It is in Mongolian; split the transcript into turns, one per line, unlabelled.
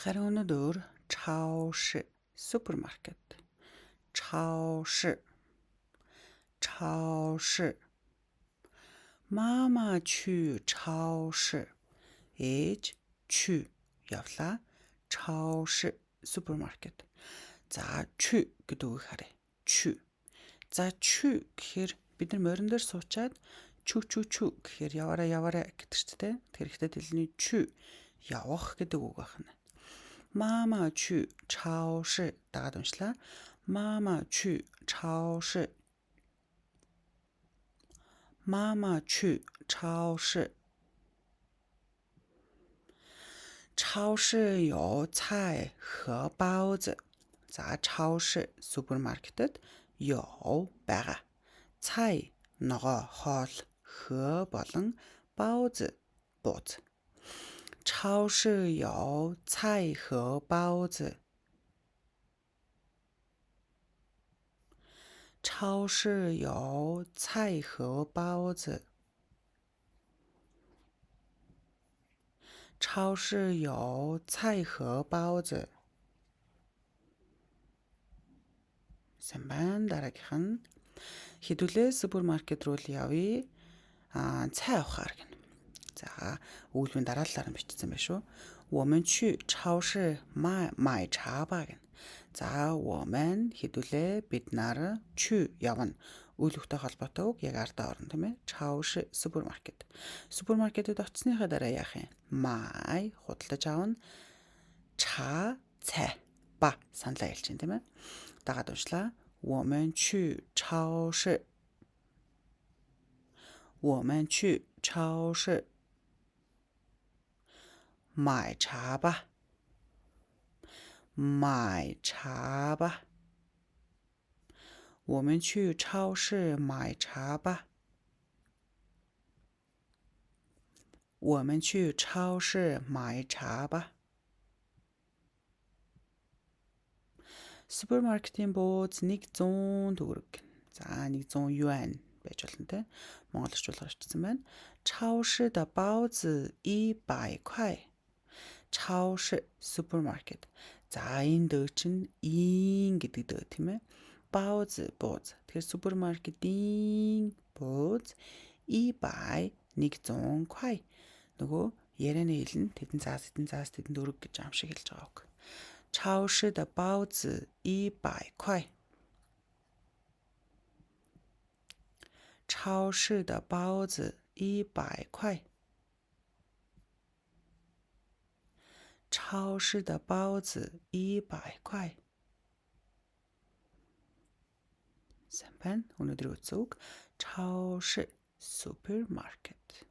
харин өнөөдөр 超市 супермаркет 超市妈妈去超市 ээж去явлаа超市 супермаркет за去гэдэг үг харъя去за去гэхээр бид нар морин дээр суучаад чү гэхээр яваараа гэдэг ч тийм тэгэхдээ дэлний чү явах гэдэг үг байна. Мама去超市дагаад уншлаа. Мама去超市妈妈去超市超市有菜和包子 За 超市 супермаркетд 有 байгаа. Цай ногоо хоол хö болон 包子 бууз. 超市有菜和包子超市有菜和包子超市有菜和包子 Сайн дараагийнх нь хэдүүлээ супермаркет руу явъя. Цай авахар гэнэ. За, өгүүлбэрийн дараалалаар нь бичсэн байна шүү. 我们去超市买茶吧гэнэ. За, 我们хэдүүлээ бид нар去явна. Үйл өгтэй холбоотой үг яг ардаа орно тийм ээ. 超市 супермаркет. Супермаркетэд очсныхаа дараа яах юм? Май худалдаж авна. Ча цай ба саналаа хэлж байна тийм ээ. Дагаад уншлаа. 我们去超市买茶吧我们去超市买茶吧我们去超市买茶吧 Супермаркетийн бууз 100 төгрөг. За 100 юань байж болно те. Монгол орчуулгаар очсон байна. 超市的包子100块. 超市 супермаркет. За энэ дөг чинь ин гэдэг дөг тийм ээ. Бауз бууз. Тэгэхээр супермаркетийн бууз 100 100 块. Нөгөө ярианы хэл нь тэдэн заас тэдэн төгрөг гэж ам шиг хэлж байгаа үг. 超市的包子100块超市的包子100块超市的包子100块 Сайн байна. Өнөөдрийн үгс 超市 супермаркет